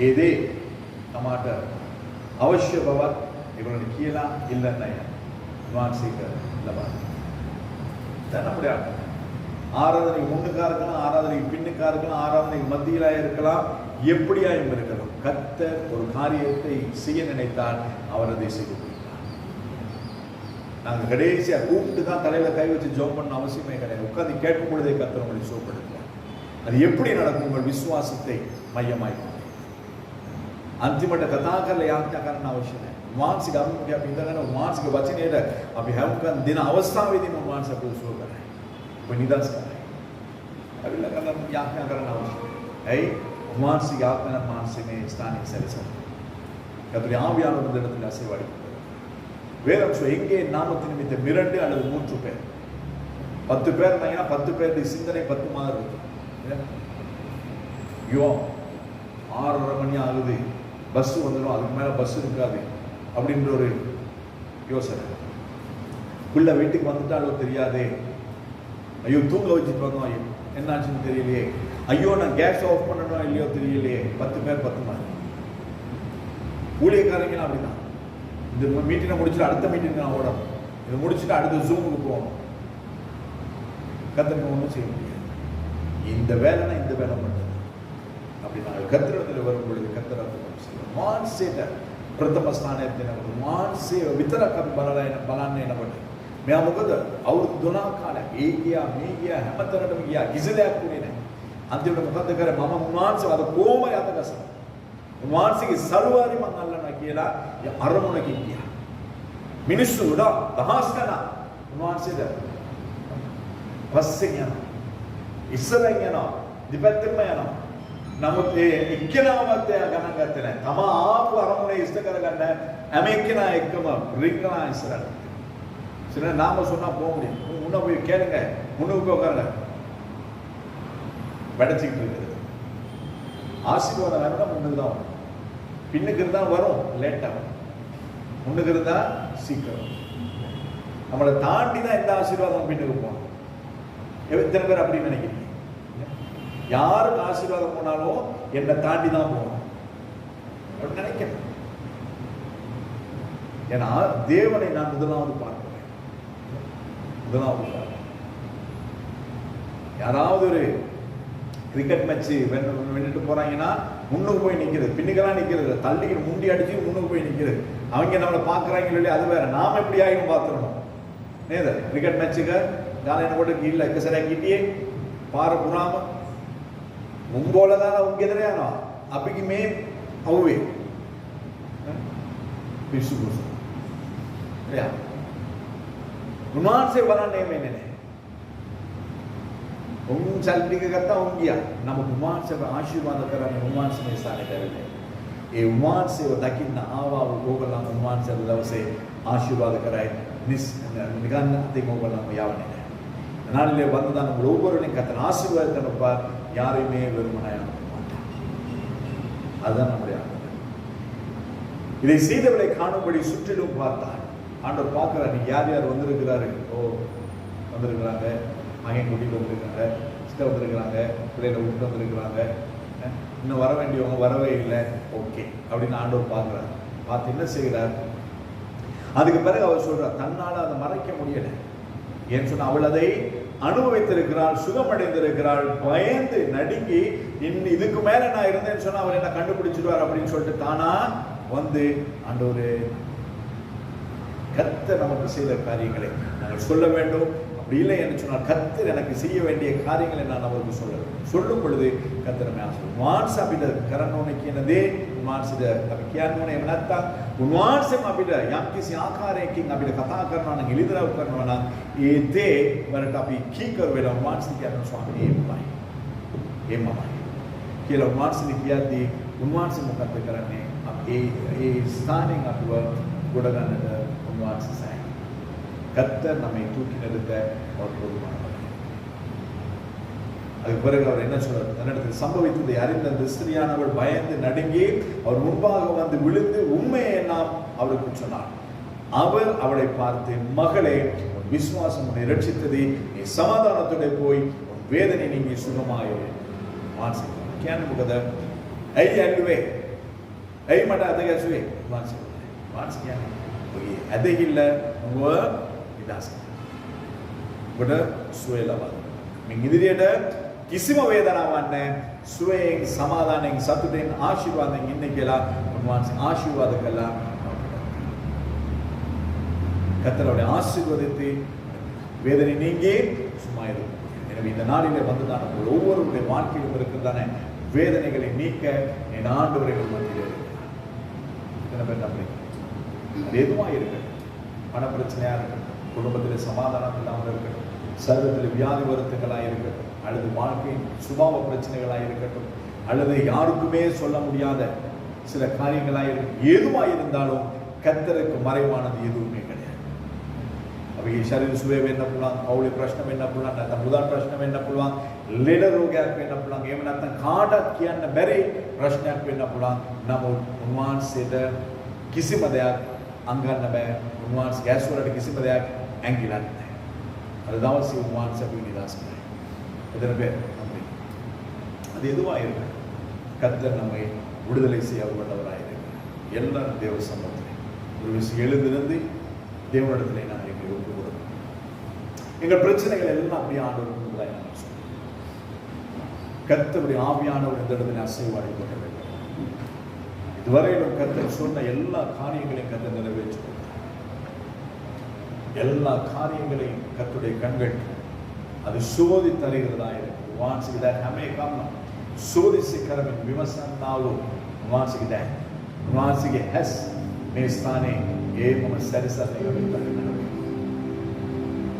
A: ये टमाटर अवश्य बाबा इवरने कीला इल्लन्नय मानसिक लवा தன்னபடியா ஆராதனை முன்னுக்கா இருக்கலாம், ஆராதனை பின்னுக்கா இருக்கலாம், ஆராதனை மத்தியிலா இருக்கலாம், எப்படியாயும் இருக்கலாம். கர்த்தர் ஒரு காரியத்தை செய்ய நினைத்தால் அவர் அதை செய்து கொடுப்பார். நாங்கள் கடைசியா கூப்பிட்டு தான் தலையில கை வச்சு ஜெபம் பண்ண அவசியமே கிடையாது. உட்கார்ந்து கேட்கும் பொழுதே கர்த்தர் உங்களை சுகப்படுத்துவார். அது எப்படி நடக்கும்? உங்கள் விசுவாசத்தை மையமாய் අන්තිමට කතා කරලා යාඥා කරන්න අවශ්‍ය නැහැ. උන්වහන්සේ ගම්මුගේ අපි ඉඳගෙන උන්වහන්සේගේ වචනයට අපි හැමකන් දින අවස්ථාවේදී උන්වහන්සේ අපිව සුව කරයි. ඔබ නිදහස් කරයි. අවිල කරන යාඥා කරන්න අවශ්‍යයි. ඇයි? උන්වහන්සේගේ ආත්මන මානසික මේ ස්ථානයේ සැලසෙන. கர்த்தருடைய ஆவியானவர் இந்த இடத்துல அசைவாடிக்கிறார். வேதம் சொல்ல எங்கே நாமத்தின் நிமித்தம் 2 அல்லது 3 பேர் 10 பேர் இருந்தாங்கன்னா 10 பேருடைய சிந்தனை 10 மாதிரி இருக்கு. ஐயோ 6:30 மணி ஆகுது, பஸ் வந்துடும், அதுக்கு மேலே பஸ் இருக்காது அப்படின்ற ஒரு யோசனை. பிள்ளை வீட்டுக்கு வந்துட்டாலோ தெரியாதே, ஐயோ தூங்க வச்சுட்டு வந்தோம், ஐயோ என்னாச்சுன்னு தெரியலையே, ஐயோ நான் கேஸ் ஆஃப் பண்ணணும் இல்லையோ தெரியலையே. 10 பேர் 10 மாதிரி. ஊழியக்காரங்களும் அப்படிதான். இந்த மீட்டிங்கை முடிச்சுட்டு அடுத்த மீட்டிங் நான் ஓடணும், இதை முடிச்சுட்டு அடுத்த ஜூமுக்கு போகணும். கர்த்தருக்கு ஒன்றும் செய்ய முடியாது. இந்த வேலைனா இந்த வேலை பண்ணுறது அப்படி நாங்கள் கர்த்தரிடத்தில் வரும் பொழுது கர்த்தர் මාන්සේට ප්‍රථම ස්ථානයක් දෙනකොට මාන්සේ විතරක් බලන්න එනකොට මෙයා මොකද අවුරුදු 12 කාලයක් ඒ ගියා මේ ගියා හැමතැනටම ගියා, කිසි දෙයක් උනේ නැහැ. අන්තිමට මොකද කරේ? මම මාන්සේ අද කොහොම යතගසන මාන්සේගේ සලුවාරි මං අල්ලනවා කියලා අරමුණකින් ගියා. මිනිස්සු උඩ දහස් ගණන් මාන්සේද පස්සෙන් යනවා, ඉස්සරහින් යනවා, දෙපැත්තෙන්ම යනවා. නමුත් ඒ එක්කෙනාවත් එයා ගණන් ගත්තේ නැහැ. තමා ආපු අරමුණේ ඉෂ්ට කරගන්න හැම එක්කෙනා එක්කම රිංගනා ඉස්සරහට. சில நாம சொன்னா போக முடியும். முன்ன போய் கேளுங்க, முன்னுக்கு போய் உட்காருங்க. வடச்சிக்கிட்டு இருக்குது. ஆசீர்வாதம் வேணும்னா முன்னுக்கு தான் வரும், பின்னுக்கு இருந்தா வரும் லேட்டா வரும், முன்னுக்கு இருந்தா சீக்கிரம். நம்மளை தாண்டி தான் எந்த ஆசீர்வாதம் பின்னுக்கு போகணும். எத்தனை பேர் அப்படி நினைக்கிறீங்க? யாருக்கு ஆசீர்வாதம் போனாலும் என்னை தாண்டி தான் போகணும் அப்படின்னு நினைக்கிறேன். ஏன்னா தேவனை நான் முதலாவது பார்க்கிறேன். முதலாவது யாராவது ஒரு கிரிக்கெட் மேட்ச் வென்னுட்டு போறாங்கன்னா முன்னுக்கு போய் நிக்கிறது, பின்னுக்கெல்லாம் நிக்கிறது, தள்ளிக்கிட்டு முண்டி அடிச்சு முன்னுக்கு போய் நிக்கிறது. அவங்க நம்மளை பாக்குறாங்க இல்லையா, அது வேற. நாம எப்படி ஆகியும் பார்த்துடணும். நேத கிரிக்கெட் மேட்சுக்கு காலையில கூட இல்ல சரியா கிட்டியே பாரு புறாம උඹෝලදාලා උන්ගේ දර යනවා. අපිගේ මේ අවුවේ පිස්සුකුස. එයා උන්වහන්සේ බලන්නේ මේනේ නෑ. උන් සල්ටික ගත්තා උන් ගියා. නමුත් උන්වහන්සේව ආශිර්වාද කරන්නේ උන්වහන්සේ මේ ස්ථානයට ඇවිල්ලා. ඒ උන්වහන්සේව දකින්න ආවා ඕගොල්ලන් උන්වහන්සේව දවසේ ආශිර්වාද කරයි. නිකන් අතින් ඕගොල්ලන් යවන්නේ නෑ. நாளிலே வந்ததான ஒவ்வொருவரையும் கர்த்தர் ஆசீர்வாதத்தினப்பார், யாரையுமே வெறுமனாய் மாட்டார். அதுதான் நம்முடைய ஆண்டவர். இதை செய்தவர்களை காணும்படி சுற்றிலும் பார்த்தார். ஆண்டவர் பார்க்கிறார், நீ யார் யார் வந்திருக்கிறாரு. ஓ வந்திருக்கிறாங்க, மகன் கூட்டிட்டு வந்திருக்காங்க, சிஸ்டர் வந்திருக்கிறாங்க, பிள்ளைகளை விட்டு வந்திருக்கிறாங்க, இன்னும் வர வேண்டியவங்க வரவே இல்லை. ஓகே அப்படின்னு ஆண்டவர் பார்க்கிறார். பார்த்து என்ன செய்கிறார்? அதுக்கு பிறகு அவர் சொல்றார், தன்னால அதை மறைக்க முடியல. ஏன்னு சொன்னா அவள் அதை அனுபவித்திருக்கிறாள், சுகமடைந்திருக்கிறாள், பயந்து நடுங்கி இன்னும் இதுக்கு மேல நான் இருந்தேன்னு சொன்னா அவர் என்ன கண்டுபிடிச்சிடுவார் அப்படின்னு சொல்லிட்டு தானா வந்து ஆண்டவரே கர்த்தர் நமக்கு செய்த காரியங்களை நாங்கள் சொல்ல வேண்டும். அப்படி இல்லை என்று சொன்னால் கர்த்தர் எனக்கு செய்ய வேண்டிய காரியங்களை நான் அவருக்கு சொல்ல வேண்டும். சொல்லும் பொழுது கர்த்தர் நம்மை ஆசீர்வதிப்பார். මාංශ අපිට කරන්න ඕනේ කියන දේ මාංශද අපි කියන්න ඕනේ. එහෙම නැත්නම් උන්වහන්සේම අපිට යම්කිසි ආකාරයකින් අපිට කතා කරනවා නම් එළිදරව් කරනවා නම් ඒ දේ වලට අපි කීකර වෙලා උන්වහන්සේ කියන ස්වාමීනි එම්මයි කියලා උන්වහන්සේ කියද්දී උන්වහන්සේ මොකක්ද කරන්නේ? ඒ ස්ථානෙන් අපිව ගොඩ ගන්නට උන්වහන්සේ සෑහෙන கர்த்தர் நம்மை தூக்கி நிறுத்த அவர் போதுமானவர். அதுக்கு பிறகு அவர் என்ன சொல்றார்? தன்னிடத்தில் சம்பவித்ததை அறிந்த அந்த ஸ்திரியானவள் பயந்து நடுங்கி அவர் முன்பாக வந்து விழுந்து உண்மையை எல்லாம் அவருக்கு சொன்னார். அவர் அவளை பார்த்து, மகளே விசுவாசம் உன்னை ரட்சித்தது, நீ சமாதானத்தோட போய் உன் வேதனை நீங்கி சுகமாயிரு. මානසික කියන්නේ මොකද? ඇයි ඇල්ලුවේ? ඇයි මට අද ගැසුවේ? මානසික කියන්නේ ඔය ඇදහිල්ල ඔබ විනාශ ඔබට සුවය ලබා දෙනවා. මින් ඉදිරියට කිසිම වේදනාවක් නැහැ, සුවයෙන් සමාදානයෙන් සතුටෙන් ආශිර්වාදයෙන් ඉන්න කියලා උන්වහන්සේ ආශිර්වාද කළා. கர்த்தருடைய ஆசீர்வாதத்தை வேதனை நீங்கி சும்மா இருக்கும். எனவே இந்த நாளிலே வந்ததான ஒவ்வொருவருடைய வாழ்க்கையிலும் இருக்கிறதான வேதனைகளை நீக்க என் ஆண்டவரை மத்தியில் இருக்கிறார். என்ன பேர் நம்புறீங்க? அது எதுவாக இருக்கட்டும், பண பிரச்சனையாக இருக்கட்டும், குடும்பத்தில் சமாதானம் இல்லாமல் இருக்கட்டும், சரீரத்தில் வியாதி வருத்தங்களாக இருக்கட்டும், அல்லது வாழ்க்கையின் சுபாவ பிரச்சனைகளாக இருக்கட்டும், அல்லது யாருக்குமே சொல்ல முடியாத சில காரியங்களாக இருக்கும், எதுவாக இருந்தாலும் கர்த்தருக்கு மறைவானது எதுவுமே கிடையாது. अभी शरीर सुबह में न पुलांग अवले प्रश्न में न पुलांग ना मुदार प्रश्न में न पुलांग लेडर हो गया पे न पुलांग ये मना तंग खाटा किया न बेरे प्रश्न पे न पुलांग न वो उन्वान से द किसी मध्य अंगन न बे उन्वान से गैस वाला किसी मध्य एंगिला नहीं है अरे दाव से उन्वान से भी निराश किया इधर पे हमने अधे दो आये हैं कत्तर नम्मे उड़दले से अब बड़ा आये हैं यल्ला देव समुद्र ஒரு விஷயம் எழுந்திருந்து தேவனிடத்திலே நான் எங்களை ஒப்பு கொடுக்கிறோம். எங்கள் பிரச்சனைகள் எல்லாம் அப்படியே ஆண்டவர் முன்பதாய் நான் சொல்றேன். கர்த்தருடைய ஆவியானவர் இந்த இடத்துல அசைவாடி கொண்டு வேண்டும். இதுவரையிலும் கர்த்தர் சொன்ன எல்லா காரியங்களையும் கர்த்தர் நிறைவேற்றி கொடுத்தார். எல்லா காரியங்களையும் கர்த்தருடைய கண்கள் அது சோதி தருகிறதா இருக்கு. வான்சிக்கிட்ட ஹமே காரணம் சோதிச்சு கரமின் விமர்சனாலும் வான்சிக்கிட்ட வான்சிக்கு ஹெஸ் மேஸ்தானே ஏமம் சரிசனை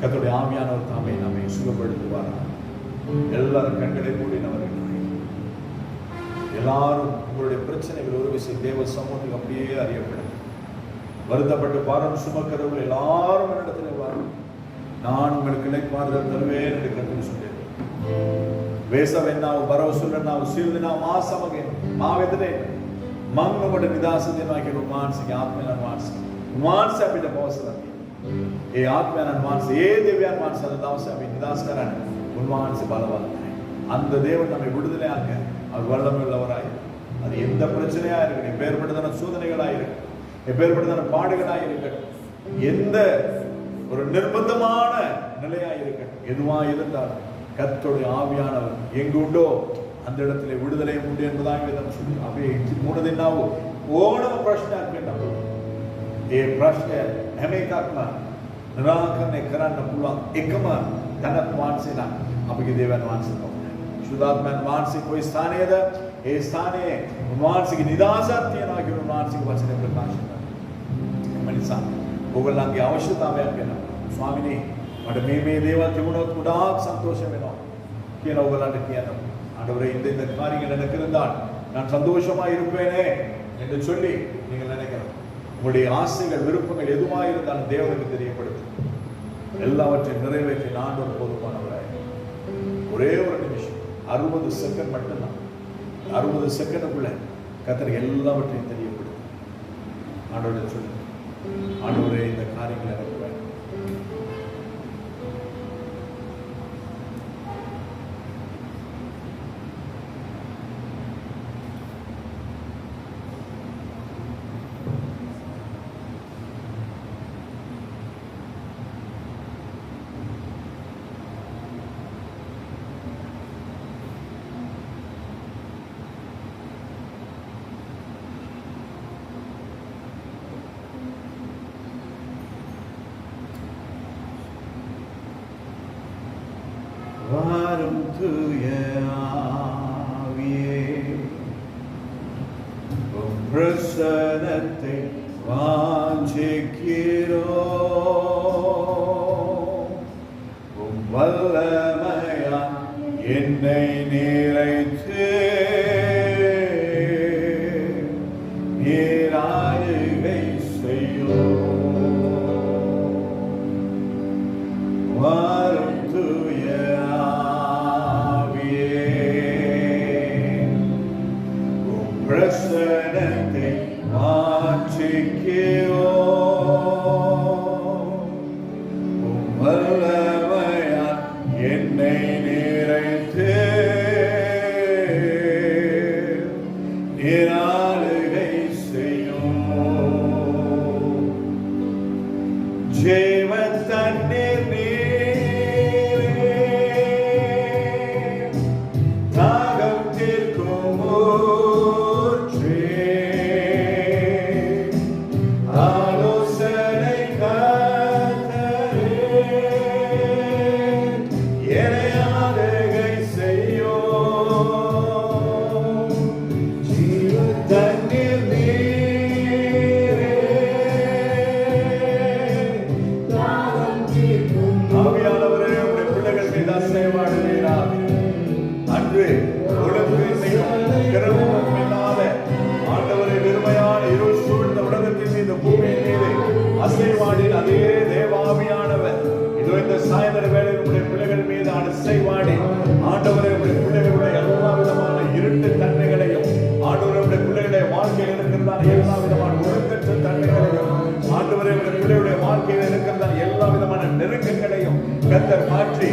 A: கர்த்தருடைய ஆவியானவர் தாமே நம்மை சுகப்படுத்துவார். எல்லாரும் கண்களை மூடினவர்கள் எல்லாரும் உங்களுடைய பிரச்சனைகள் ஒரு விஷயம் தேவ சமூகத்துக்கு அப்படியே அறியப்படும். வருத்தப்பட்டு பாரம் சுமக்கிறவர்கள் எல்லாரும் என்னிடத்தில் வாரும், நான் உங்களுக்கு இளைப்பாறுதல் தருவேன் என்று கர்த்தர் சொல்லியிருக்கிறார். ವೇಸವೆನ್ನಾವು ಭರವಸೆಲ್ಲ ನಾವು ಸಿರಿದು ನಾವು ಮಾಸಮಗೆ ಮಾವೆದ್ರೆ ಮಂಗಮಡ ನಿದಾಸದಿನಾಗಿ ಮಾನಸಿಗೆ ಆತ್ಮನ ಮಾನಸ ಬಿಟ್ಟ ಪವಸಲ ಏ ಆತ್ಮನ ಮಾನಸ ಏ ದೇವ್ಯ ಮಾನಸ ದಾವಸ ಅಭಿ ನಿದಾಸ್ಕರಣ உன்மானசு பலவானாய் அந்த தேவன் நம்மை விடுதலை ஆக அவர் வல்லமையுள்ளவராய். அது எந்த பிரச்சனையா இருக்கட்டும், எப்பேற்பட்டதான சோதனைகளா இருக்கட்டும், எப்பேற்பட்டதான பாடுகளா இருக்கட்டும், எந்த ஒரு நிர்பந்தமான நிலையா இருக்கட்டும், எதுவா இருந்தாலும் கர்த்தருடைய ஆவியானவர் எங்கு உண்டோ அந்த இடத்துல விடுதலை உண்டு என்பதாக வேதம் சொல்லி ಅಭಿ ಮೂಡದೆ ನಾವು ಓಣಮ ಪ್ರಶ್ನೆ ಆಗ್ಬೇಕು. ये प्रश्न हमें काकमा निराकरणे करना पूरा एकम तनक मानसे ना अभी देवन मानसे को शुद्धात्मन मानसे कोई स्थानीय द ये स्थानीय मानसे की निदासत्य ना कि मानसे को वचन प्रकाश मनीषा ಹೋಗಲಾಂಗೆ ಅವಶ್ಯಕತೆ ಆಗ್ಯಾನ ಸ್ವಾಮಿನೇ ಮಡ ಮೇಮೇ ದೇವ ತಿಗುಣೋತ್ ಕುಡಾಕ್ ಸಂತೋಷವೇನೋ ಕೇನ ಹೋಗಲಾಂಟ ಕೇನ ஆண்டவரே இந்த காரியங்கள் எனக்கு இருந்தால் நான் சந்தோஷமா இருப்பேனே என்று சொல்லி நீங்கள் நினைக்கலாம். உங்களுடைய ஆசைகள் விருப்பங்கள் எதுவாக இருந்தாலும் தேவனுக்கு தெரியப்படுத்தும். எல்லாவற்றையும் நிறைவேற்றி ஆண்டவர் போதுமானவராய். ஒரே ஒரு நிமிஷம் 60 செகண்ட் மட்டும்தான், 60 செகண்டுக்குள்ள கர்த்தர் எல்லாவற்றையும் தெரியப்படுத்தும். ஆண்டவரே சொல்லு, ஆண்டவரே இந்த காரியங்கள் எனக்கு வேண்டும். வாரும் தூய ஆவியே, உம் பிரசன்னத்தை வாஞ்சிக்கிறோம். உம் வல்லமையால் என்னை நிறைத்து நீராளுகை செய்யும். வாரும் தூய பிரசன்னத்தை வாஞ்சிக்கிறோம். உம் வல்லமையால் என்னை நிறைத்து ஆவியானவரே உடைய பிள்ளைகள் மீது அசைவாடுவீராக. அன்று ஒழுங்கு கிரகமும் இல்லாத ஆண்டவரை வெறுமையான இருள் சூழ்ந்த உலகத்தின் மீது பூமியின் மீது அசைவாடின் அதே தேவாவியானவர் இதோ இந்த சாயந்தர வேளையில் உடைய பிள்ளைகள் மீது அசைவாடி ஆண்டவரை உடைய பிள்ளைகளுடைய எல்லா விதமான இருட்டு தன்மைகளையும் ஆண்டவருடைய பிள்ளைகளுடைய வாழ்க்கையில் இருக்கிறதான எல்லா விதமான ஒழுங்கற்ற தன்மைகளையும் ஆண்டவரை உடைய பிள்ளைகளுடைய வாழ்க்கையில் இருக்கிறதான எல்லா விதமான நெருக்கங்களையும் கர்த்தர் மாற்றி